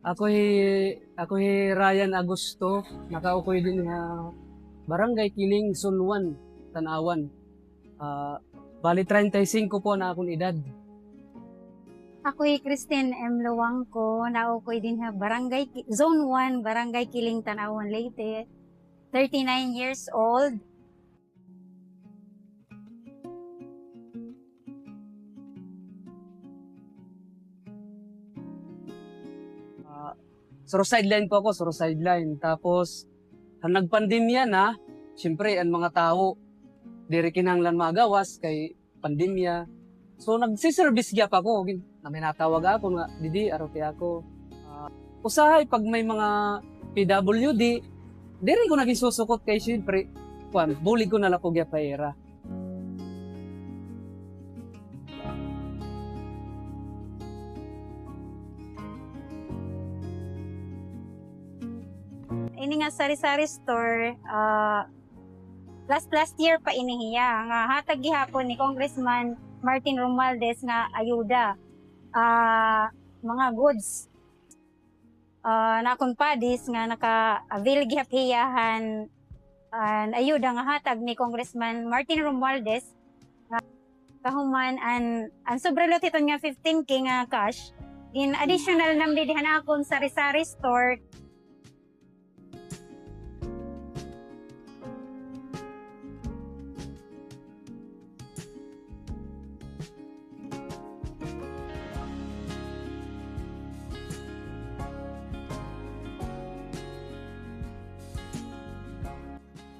Ako Ryan Agosto, nakaukoy din nga Barangay Kiling, Zone 1, Tanawan. Bali 35 po na akong edad. Ako'y Christine M. Luwangko, naukoy din ha Zone 1, Barangay Kiling, Tanawan, Leyte. 39 years old. Soro sideline po ako, soro sideline. Tapos, ang nagpandemya na, siyempre, ang mga tao, diri kinahanglan magawas kay pandemya. So, nagsiservice gyap ako. May natawag ako nga, didi, arote ako. Usahay, pag may mga PWD, diri ko naging susukot kay siyempre, bulig ko na lang ko gyap paera. Ini nga sari-sari store, last year pa inihiya nga hatag gihapon ni Congressman Martin Romualdez nga ayuda, mga goods, na akong padis nga naka-avail gihapiyahan ayuda nga hatag ni Congressman Martin Romualdez nga kahuman an sobra lotiton nga 15K nga cash in additional nam didihan akong sari-sari store.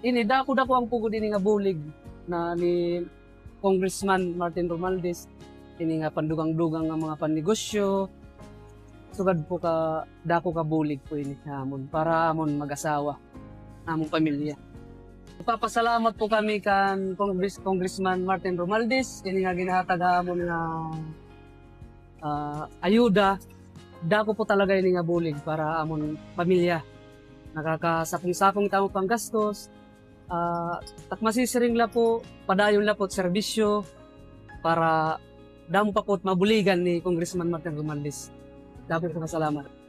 Ini dako ang pugod ini nga bulig na ni Congressman Martin Romualdez, ini nga pandugang-dugang nga mga pannegosyo. Sugad po ka dako ka bulig po ini namon para amon mag-asawa among pamilya. Papasalamat po kami kan Congressman Martin Romualdez, ini nga ginahatag amon nga ayuda. Dako po talaga ini nga bulig para amon pamilya. Nakakasapong-sapong tamo pang gastos. At masisiring la po, padayon la po serbisyo para damo pa po mabuligan ni Congressman Martin Romualdez. Dapat po kasalamat.